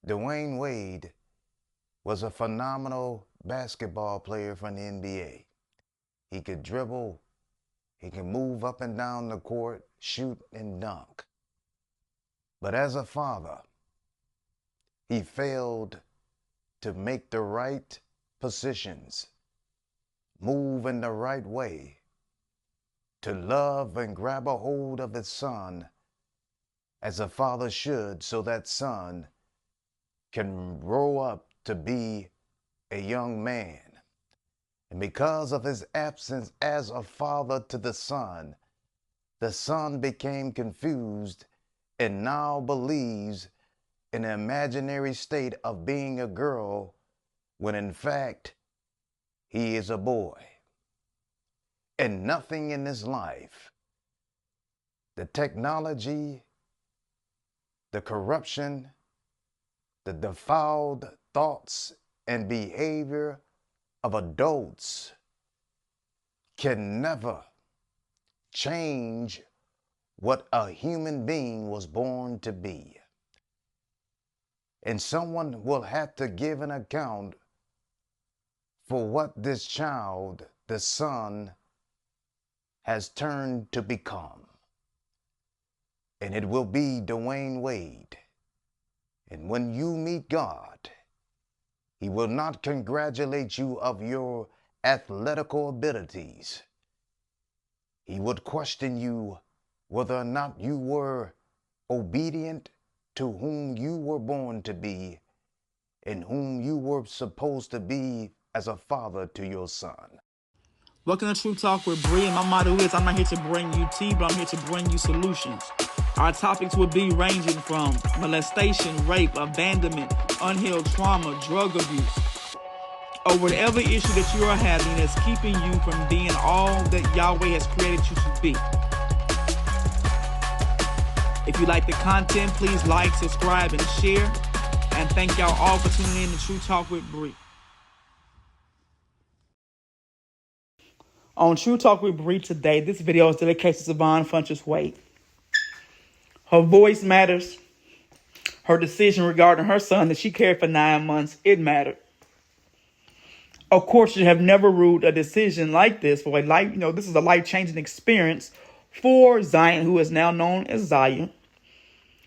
Dwayne Wade was a phenomenal basketball player from the NBA. He could dribble, he could move up and down the court, shoot and dunk. But as a father, he failed to make the right positions, move in the right way, to love and grab a hold of his son as a father should, so that son can grow up to be a young man. And because of his absence as a father to the son became confused and now believes in an imaginary state of being a girl when in fact he is a boy. And nothing in his life, the technology, the corruption, the defiled thoughts and behavior of adults can never change what a human being was born to be. And someone will have to give an account for what this child, the son, has turned to become. And it will be Dwayne Wade. And when you meet God, he will not congratulate you of your athletical abilities. He would question you whether or not you were obedient to whom you were born to be and whom you were supposed to be as a father to your son. Welcome to True Talk with Bree, and my motto is I'm not here to bring you tea, but I'm here to bring you solutions. Our topics would be ranging from molestation, rape, abandonment, unhealed trauma, drug abuse, or whatever issue that you are having that's keeping you from being all that Yahweh has created you to be. If you like the content, please like, subscribe, and share. And thank y'all all for tuning in to True Talk with Bree. On True Talk with Bree today, this video is dedicated to Siohvaughn Funches Wade. Her voice matters. Her decision regarding her son that she carried for 9 months, it mattered. Of course, you have never ruled a decision like this for a life. This is a life-changing experience for Zion, who is now known as Zion,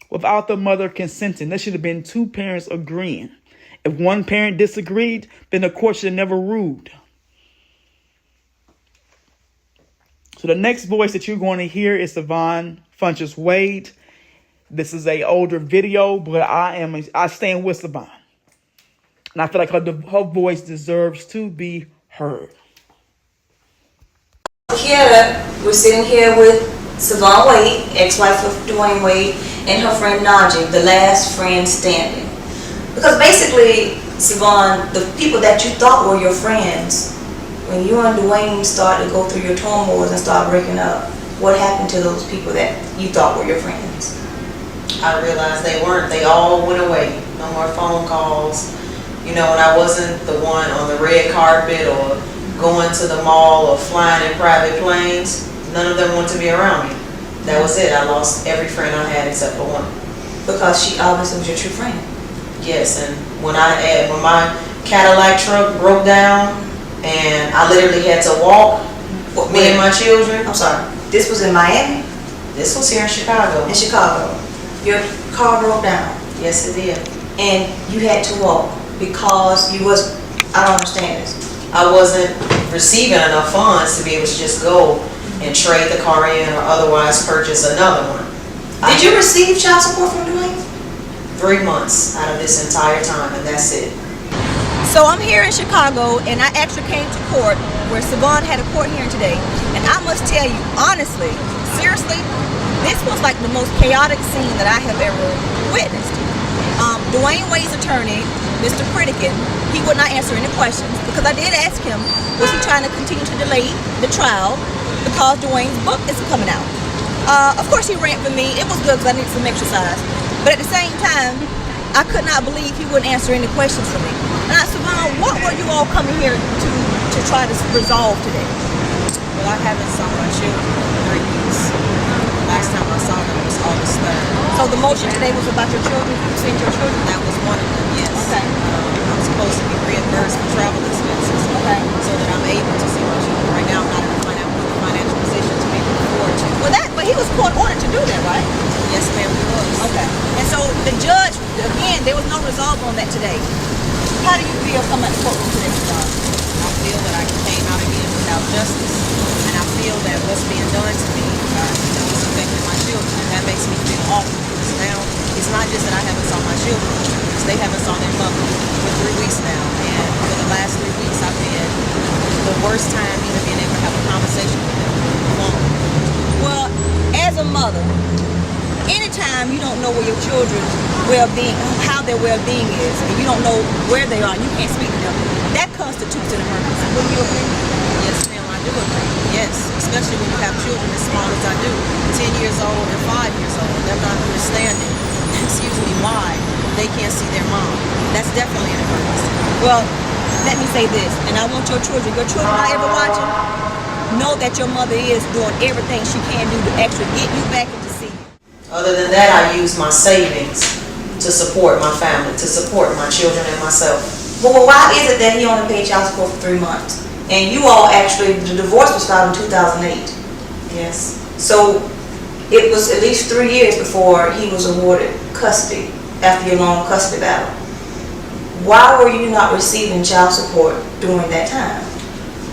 without the mother consenting. There should have been two parents agreeing. If one parent disagreed, then the court should have never ruled. So the next voice that you're going to hear is Siohvaughn Funches Wade. This is a older video, but I stand with Siohvaughn. And I feel like her voice deserves to be heard. Here, we're sitting here with Siohvaughn Wade, ex-wife of Dwayne Wade, and her friend Najee, the last friend standing. Because basically, Siohvaughn, the people that you thought were your friends, when you and Dwayne started to go through your turmoils and start breaking up, what happened to those people that you thought were your friends? I realized they weren't. They all went away. No more phone calls. When I wasn't the one on the red carpet or going to the mall or flying in private planes, none of them wanted to be around me. That was it. I lost every friend I had except for one. Because she obviously was your true friend. Yes, and when my Cadillac truck broke down and I literally had to walk, me and my children. I'm sorry. This was in Miami? This was here in Chicago. In Chicago. Your car broke down. Yes, it did. And you had to walk because I don't understand this. I wasn't receiving enough funds to be able to just go and trade the car in or otherwise purchase another one. Did you receive child support from Dwayne? 3 months out of this entire time, and that's it. So I'm here in Chicago, and I actually came to court where Siohvaughn had a court hearing today. And I must tell you, honestly, seriously, this was like the most chaotic scene that I have ever witnessed. Dwayne Wade's attorney, Mr. Pritikin, he would not answer any questions because I did ask him, was he trying to continue to delay the trial because Dwayne's book is coming out? Of course he ran for me. It was good because I needed some exercise. But at the same time, I could not believe he wouldn't answer any questions for me. And I said, Siohvaughn, what were you all coming here to try to resolve today? Well, I haven't saw my children in 3 years. Last time I saw them was August 3rd. So the motion today was about your children? You seen your children? That was one of them. and there was no resolve on that today. How do you feel coming out of the courtroom today, Siohvaughn? I feel that I came out again without justice, and I feel that what's being done to me, is affecting my children, and that makes me feel awful, because now it's not just that I haven't saw my children, because they haven't saw their mother for 3 weeks now, and for the last 3 weeks I've had the worst time even being able to have a conversation with them alone. Well, as a mother, anytime you don't know where your children's well-being, how their well-being is, and you don't know where they are, and you can't speak to them, that constitutes an emergency. Wouldn't you agree? Yes, ma'am, I do agree. Yes, especially when you have children as small as I do, 10 years old and 5 years old, and they're not understanding, excuse me, why they can't see their mom. That's definitely an emergency. Well, let me say this, and I want your children not ever watching, know that your mother is doing everything she can do to actually get you back and to see you. Other than that, I use my savings to support my family, to support my children and myself. Well, why is it that he only paid child support for 3 months? And you all actually, the divorce was filed in 2008. Yes. So it was at least 3 years before he was awarded custody after your long custody battle. Why were you not receiving child support during that time?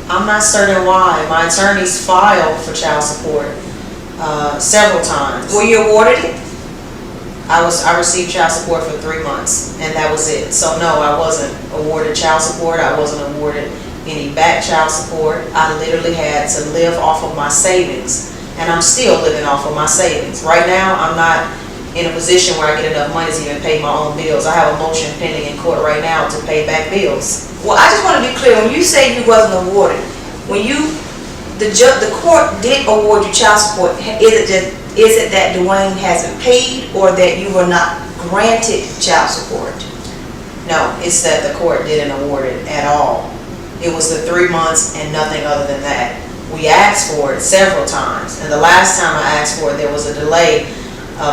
I'm not certain why. My attorneys filed for child support several times. Were you awarded it? I received child support for 3 months, and that was it. So no, I wasn't awarded child support. I wasn't awarded any back child support. I literally had to live off of my savings, and I'm still living off of my savings. Right now, I'm not in a position where I get enough money to even pay my own bills. I have a motion pending in court right now to pay back bills. Well, I just want to be clear. When you say you wasn't awarded, the court did award you child support, is it that Dwayne hasn't paid, or that you were not granted child support? No, it's that the court didn't award it at all. It was the 3 months and nothing other than that. We asked for it several times, and the last time I asked for it, there was a delay.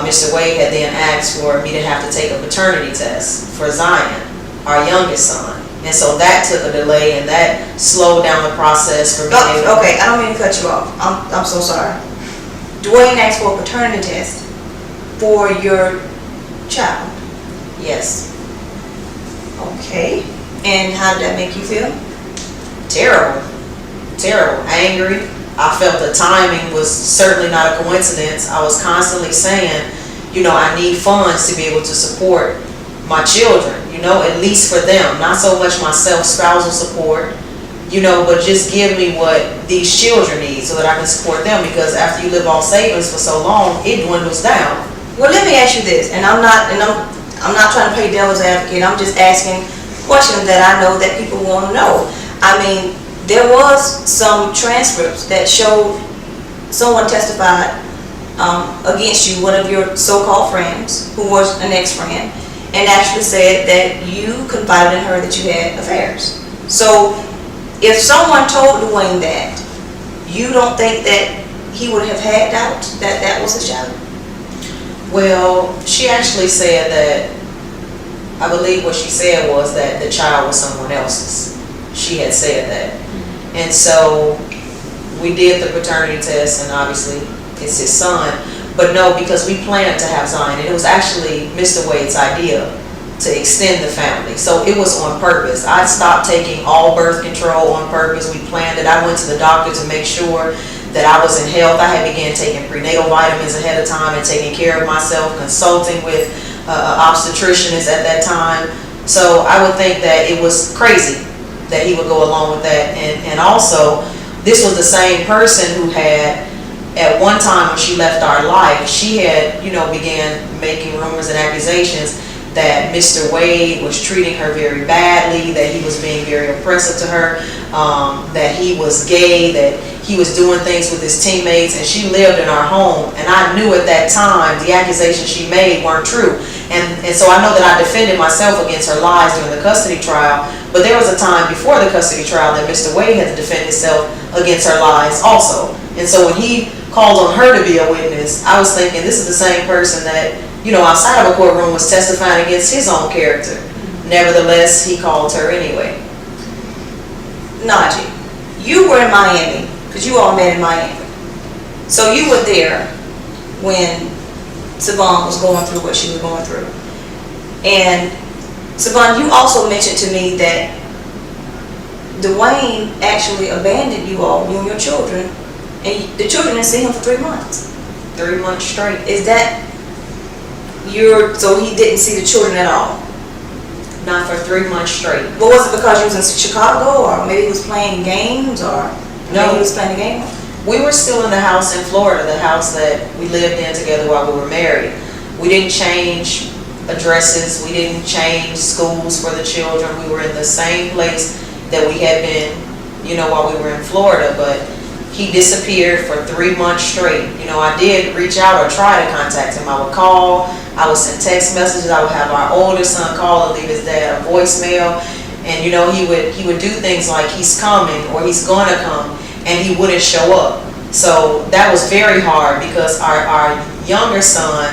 Mr. Wade had then asked for me to have to take a paternity test for Zion, our youngest son. And so that took a delay, and that slowed down the process for me. Okay, I don't mean to cut you off. I'm so sorry. Dwayne asked for a paternity test for your child. Yes. Okay. And how did that make you feel? Terrible. Terrible. Angry. I felt the timing was certainly not a coincidence. I was constantly saying, I need funds to be able to support my children, at least for them. Not so much myself, spousal support, but just give me what these children need so that I can support them, because after you live off savings for so long, it dwindles down. Well, let me ask you this, and I'm not trying to play devil's advocate. I'm just asking questions that I know that people want to know. I mean, there was some transcripts that showed someone testified against you, one of your so-called friends, who was an ex-friend, and actually said that you confided in her that you had affairs. So if someone told Dwayne that, you don't think that he would have had doubt that that was his child? Well, she actually said that, I believe what she said was that the child was someone else's. She had said that. And so we did the paternity test, and obviously it's his son. But no, because we planned to have Zion, and it was actually Mr. Wade's idea to extend the family. So it was on purpose. I stopped taking all birth control on purpose. We planned it. I went to the doctor to make sure that I was in health. I had began taking prenatal vitamins ahead of time and taking care of myself, consulting with obstetricians at that time. So I would think that it was crazy that he would go along with that. And also, this was the same person who had, at one time when she left our life, she had, began making rumors and accusations that Mr. Wade was treating her very badly, that he was being very oppressive to her, that he was gay, that he was doing things with his teammates, and she lived in our home. And I knew at that time the accusations she made weren't true. And so I know that I defended myself against her lies during the custody trial, but there was a time before the custody trial that Mr. Wade had to defend himself against her lies also. And so when he called on her to be a witness, I was thinking, this is the same person that, outside of a courtroom was testifying against his own character. Nevertheless, he called her anyway. Najee, you were in Miami, because you all met in Miami. So you were there when Siohvaughn was going through what she was going through. And Siohvaughn, you also mentioned to me that Dwayne actually abandoned you all, you and your children, and the children didn't see him for 3 months. 3 months straight. Is that so he didn't see the children at all? Not for 3 months straight. But was it because he was in Chicago, or maybe he was playing games, or No, he was playing a game? We were still in the house in Florida, the house that we lived in together while we were married. We didn't change addresses. We didn't change schools for the children. We were in the same place that we had been, while we were in Florida, but he disappeared for 3 months straight. I did reach out or try to contact him. I would call, I would send text messages, I would have our oldest son call and leave his dad a voicemail, and he would do things like he's coming or he's gonna come, and he wouldn't show up. So that was very hard because our younger son,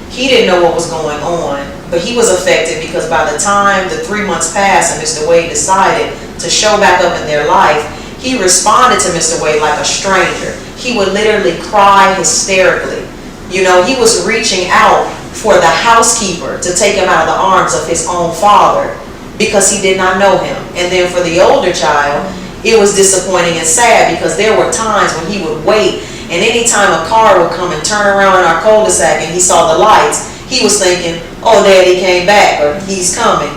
he didn't know what was going on, but he was affected because by the time the 3 months passed and Mr. Wade decided to show back up in their life, he responded to Mr. Wade like a stranger. He would literally cry hysterically. He was reaching out for the housekeeper to take him out of the arms of his own father because he did not know him. And then for the older child, it was disappointing and sad because there were times when he would wait, and anytime a car would come and turn around in our cul-de-sac and he saw the lights, he was thinking, oh, Daddy came back, or he's coming.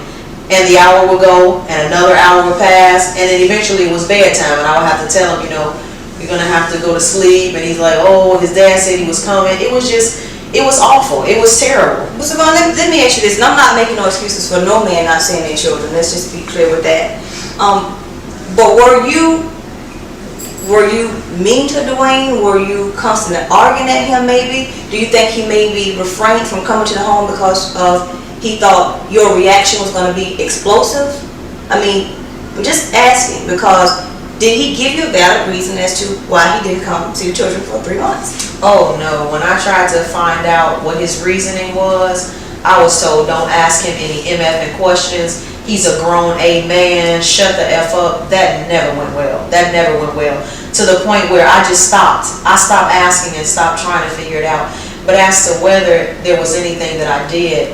And the hour would go, and another hour would pass, and then eventually it was bedtime, and I would have to tell him, you're going to have to go to sleep, and he's like, oh, his dad said he was coming. It was awful. It was terrible. Well, Siohvaughn, let me ask you this, and I'm not making no excuses for no man not seeing their children. Let's just be clear with that. But were you mean to Dwayne? Were you constantly arguing at him maybe? Do you think he maybe refrained from coming to the home because he thought your reaction was going to be explosive? I mean, I'm just asking because did he give you a valid reason as to why he didn't come see the children for 3 months? Oh no, when I tried to find out what his reasoning was, I was told don't ask him any MFing questions. He's a grown A man, shut the F up. That never went well. To the point where I just stopped. I stopped asking and stopped trying to figure it out. But as to whether there was anything that I did,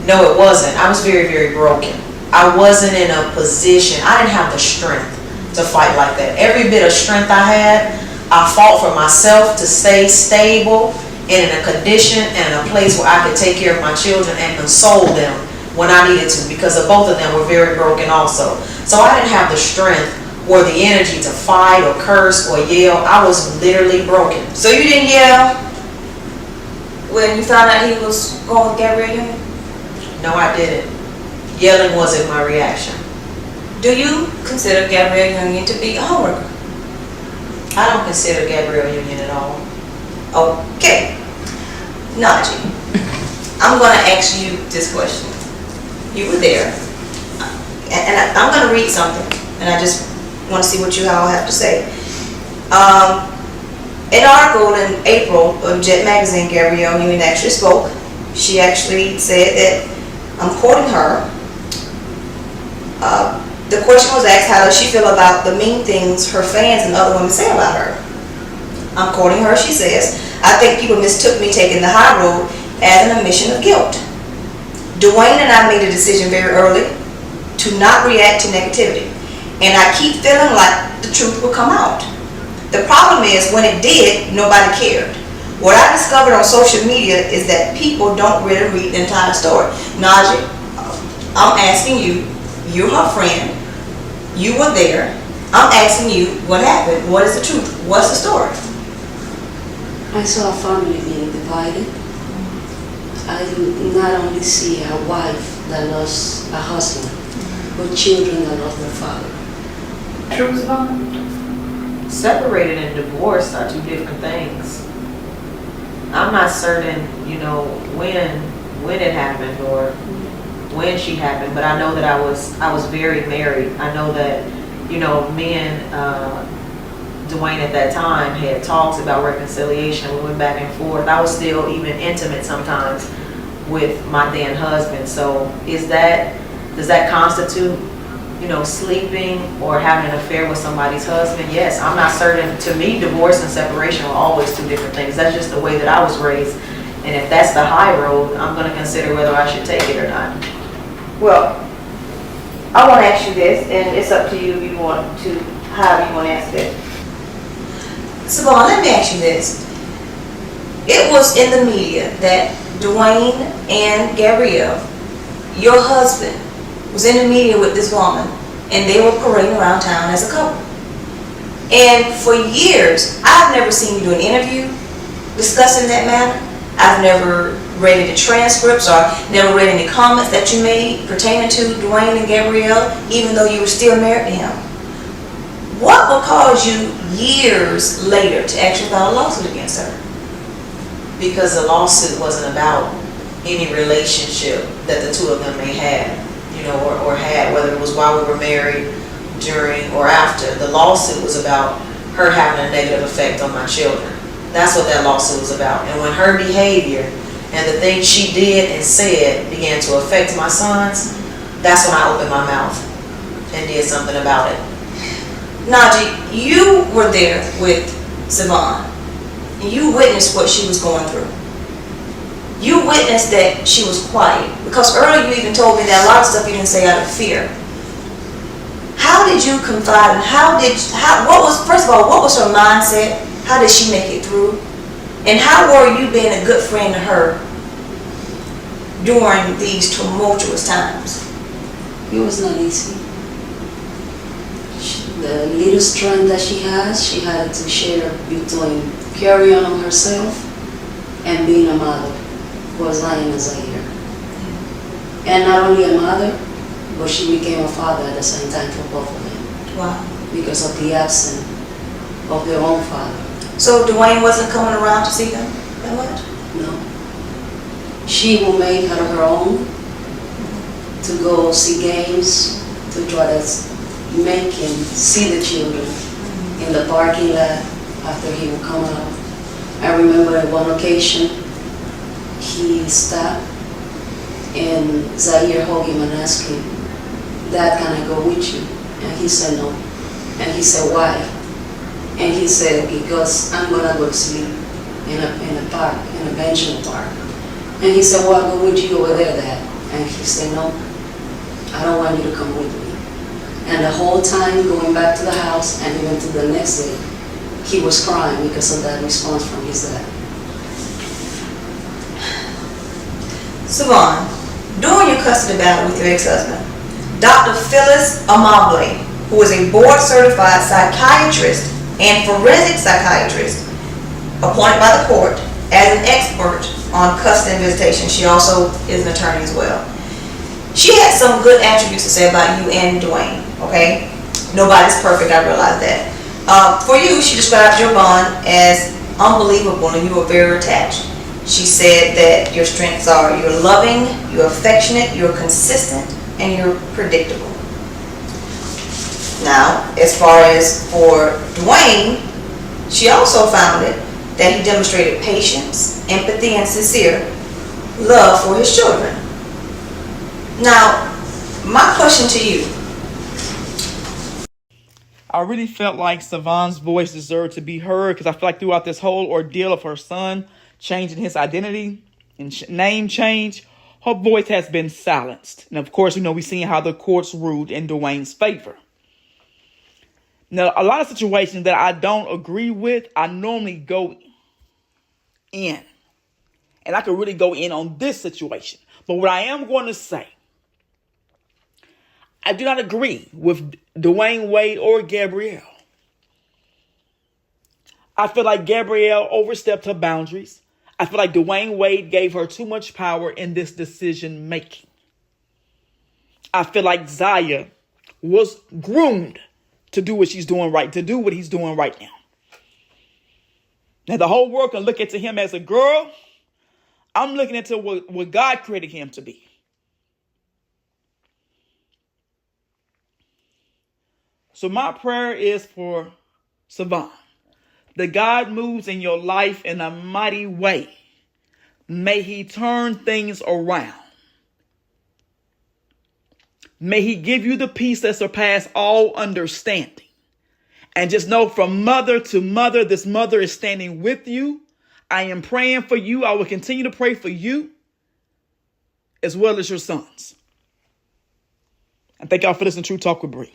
no, it wasn't. I was very, very broken. I wasn't in a position, I didn't have the strength to fight like that. Every bit of strength I had, I fought for myself to stay stable and in a condition and in a place where I could take care of my children and console them when I needed to, because of both of them were very broken also. So I didn't have the strength or the energy to fight or curse or yell. I was literally broken. So you didn't yell when you found out he was going with Gabrielle Union? No, I didn't. Yelling wasn't my reaction. Do you consider Gabrielle Union to be a homeworker? I don't consider Gabrielle Union at all. Okay. Najee, I'm going to ask you this question. You were there, and I'm going to read something, and I just want to see what you all have to say. An article in April of Jet Magazine, Gabrielle Union actually spoke. She actually said that, I'm quoting her, the question was asked, how does she feel about the mean things her fans and other women say about her? I'm quoting her, she says, I think people mistook me taking the high road as an admission of guilt. Dwayne and I made a decision very early to not react to negativity, and I keep feeling like the truth will come out. The problem is when it did, nobody cared. What I discovered on social media is that people don't really read the entire story. Najee, I'm asking you, you're her friend, you were there, I'm asking you what happened, what is the truth, what's the story? I saw a family being divided. I did not only see a wife that lost a husband, but children that lost their father. True, Siohvaughn? Separated and divorced are two different things. I'm not certain, when it happened or when she happened, but I know that I was very married. I know that, me and Dwayne at that time had talks about reconciliation. We went back and forth. I was still even intimate sometimes with my then husband. So does that constitute, sleeping or having an affair with somebody's husband? Yes, I'm not certain. To me, divorce and separation are always two different things. That's just the way that I was raised. And if that's the high road, I'm going to consider whether I should take it or not. Well, I want to ask you this, and it's up to you if you want to, however you want to answer this. Siohvaughn, let me ask you this. It was in the media that Dwayne and Gabrielle, your husband, was in the media with this woman, and they were parading around town as a couple. And for years, I've never seen you do an interview discussing that matter. I've never read any transcripts or never read any comments that you made pertaining to Dwayne and Gabrielle, even though you were still married to him. What would cause you years later to actually file a lawsuit against her? Because the lawsuit wasn't about any relationship that the two of them may have, or had, whether it was while we were married, during, or after. The lawsuit was about her having a negative effect on my children. That's what that lawsuit was about. And when her behavior and the things she did and said began to affect my sons, that's when I opened my mouth and did something about it. Najee, you were there with Siohvaughn. You witnessed what she was going through. You witnessed that she was quiet. Because earlier you even told me that a lot of stuff you didn't say out of fear. How did you confide, and first of all, what was her mindset? How did she make it through? And how were you being a good friend to her during these tumultuous times? It was not easy. The little strength that she had to share between carrying on herself and being a mother was lying in Zaire. And not only a mother, but she became a father at the same time for both of them. Wow. Because of the absence of their own father. So Dwayne wasn't coming around to see them that much? No. She who made her own to go see games, to try to make him see the children in the parking lot after he would come out. I remember at one occasion, he stopped and Zaire hugged him and asked him, "Dad, can I go with you?" And he said no. And he said, "Why?" And he said, "Because I'm going to go to sleep in a park, in a bench in the park." And he said, "Well, I'll go with you over there, Dad." And he said, "No, I don't want you to come with me." And the whole time going back to the house and even to the next day, he was crying because of that response from his dad. Siohvaughn, during your custody battle with your ex-husband, Dr. Phyllis Amable, who is a board-certified psychiatrist and forensic psychiatrist appointed by the court as an expert on custody and visitation. She also is an attorney as well. She had some good attributes to say about you and Dwayne, okay? Nobody's perfect, I realize that. For you, she described your bond as unbelievable and you were very attached. She said that your strengths are you're loving, you're affectionate, you're consistent, and you're predictable. Now, as far as for Dwayne, she also found it that he demonstrated patience, empathy, and sincere love for his children. Now, my question to you. I really felt like Siohvaughn's voice deserved to be heard because I feel like throughout this whole ordeal of her son changing his identity and name change, her voice has been silenced. And of course, we've seen how the courts ruled in Dwayne's favor. Now, a lot of situations that I don't agree with, I normally go in. And I could really go in on this situation. But what I am going to say, I do not agree with Dwayne Wade or Gabrielle. I feel like Gabrielle overstepped her boundaries. I feel like Dwayne Wade gave her too much power in this decision making. I feel like Zaya was groomed to do what she's doing right, to do what he's doing right now. Now the whole world can look at him as a girl. I'm looking into what God created him to be. So my prayer is for Siohvaughn, that God moves in your life in a mighty way. May he turn things around. May he give you the peace that surpasses all understanding. And just know from mother to mother, this mother is standing with you. I am praying for you. I will continue to pray for you as well as your sons. And thank y'all for listening to True Talk with Bree.